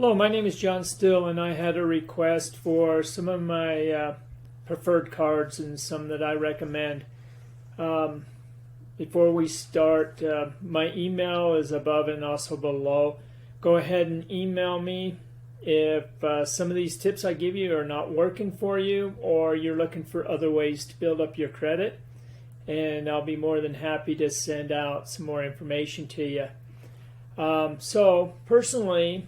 Hello, my name is John Still, and I had a request for some of my preferred cards and some that I recommend. Before we start, my email is above and also below. Go ahead and email me if some of these tips I give you are not working for you, or you're looking for other ways to build up your credit, and I'll be more than happy to send out some more information to you. So personally,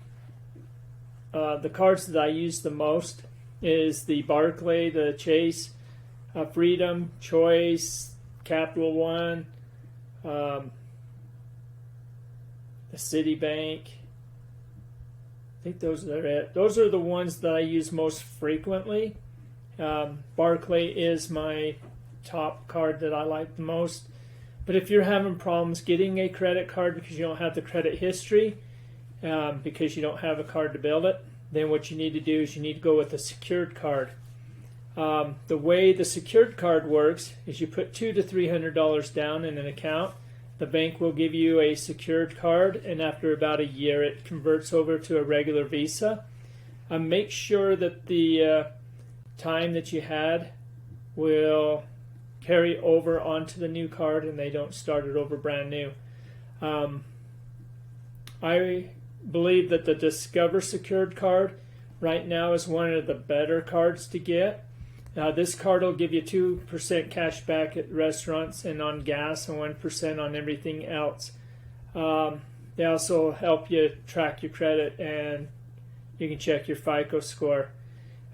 the cards that I use the most is the Barclay, the Chase, Freedom, Choice, Capital One, the Citibank. I think those are it. Those are the ones that I use most frequently. Barclay is my top card that I like the most. But if you're having problems getting a credit card because you don't have the credit history, because you don't have a card to build it, then what you need to do is you need to go with a secured card. The way the secured card works is you put $200 to $300 down in an account. The bank will give you a secured card, and after about a year it converts over to a regular Visa. Make sure that the time that you had will carry over onto the new card and they don't start it over brand new. I believe that the Discover secured card right now is one of the better cards to get. This card will give you 2% cash back at restaurants and on gas, and 1% on everything else. They also help you track your credit, and you can check your FICO score.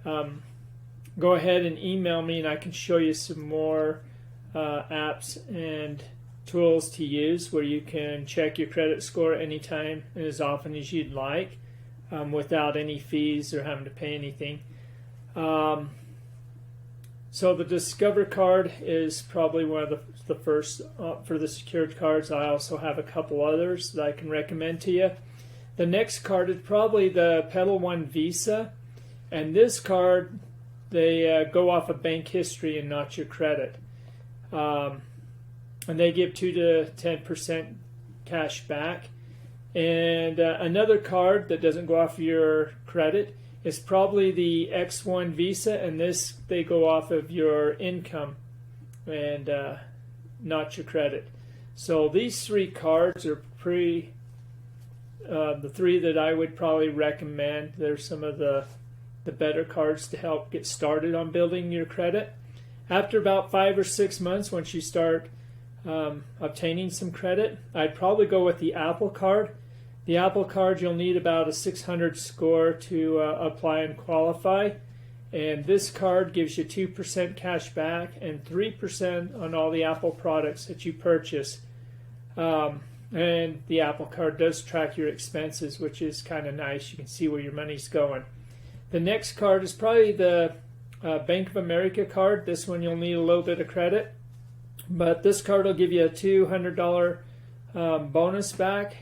Go ahead and email me and I can show you some more apps and tools to use where you can check your credit score anytime and as often as you'd like, without any fees or having to pay anything. So the Discover card is probably one of the first for the secured cards. I also have a couple others that I can recommend to you. The next card is probably the Pedal One Visa, and this card, they go off of bank history and not your credit. And they give 2 to 10% cash back. And another card that doesn't go off your credit is probably the X1 Visa, and this, they go off of your income and not your credit. So these three cards are the three that I would probably recommend. They're some of the better cards to help get started on building your credit. After about 5 or 6 months, once you start obtaining some credit, I'd probably go with the Apple Card. The Apple Card, you'll need about a 600 score to apply and qualify. And this card gives you 2% cash back and 3% on all the Apple products that you purchase. And the Apple Card does track your expenses, which is kind of nice. You can see where your money's going. The next card is probably the Bank of America card. This one you'll need a little bit of credit, but this card will give you a $200 bonus back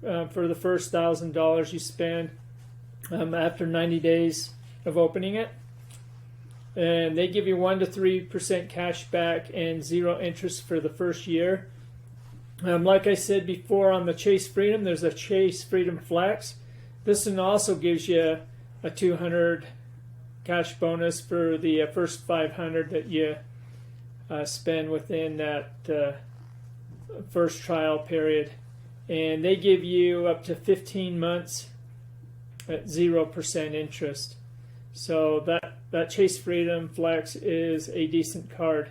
for the first $1,000 you spend after 90 days of opening it. And they give you 1 to 3% cash back and 0 interest for the first year. Like I said before, on the Chase Freedom, there's a Chase Freedom Flex. This one also gives you a $200 cash bonus for the first $500 that you spend within that first trial period, and they give you up to 15 months at 0% interest. So that Chase Freedom Flex is a decent card.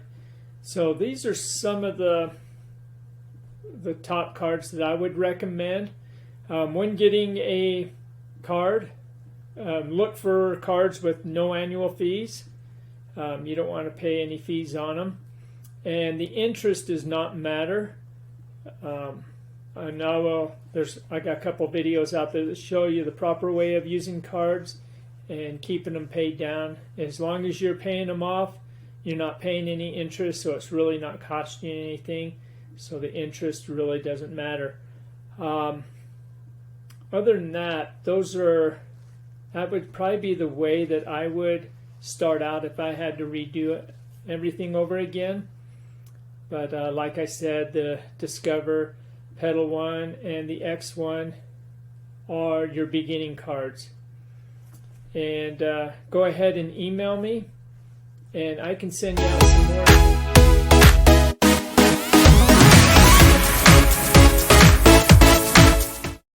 So these are some of the top cards that I would recommend. When getting a card, look for cards with no annual fees. You don't want to pay any fees on them. And the interest does not matter. I got a couple videos out there that show you the proper way of using cards and keeping them paid down. As long as you're paying them off, you're not paying any interest, so it's really not costing you anything. So the interest really doesn't matter. Other than that, that would probably be the way that I would start out if I had to redo everything over again. But like I said, the Discover, Pedal One, and the X1 are your beginning cards. And go ahead and email me, and I can send you out some more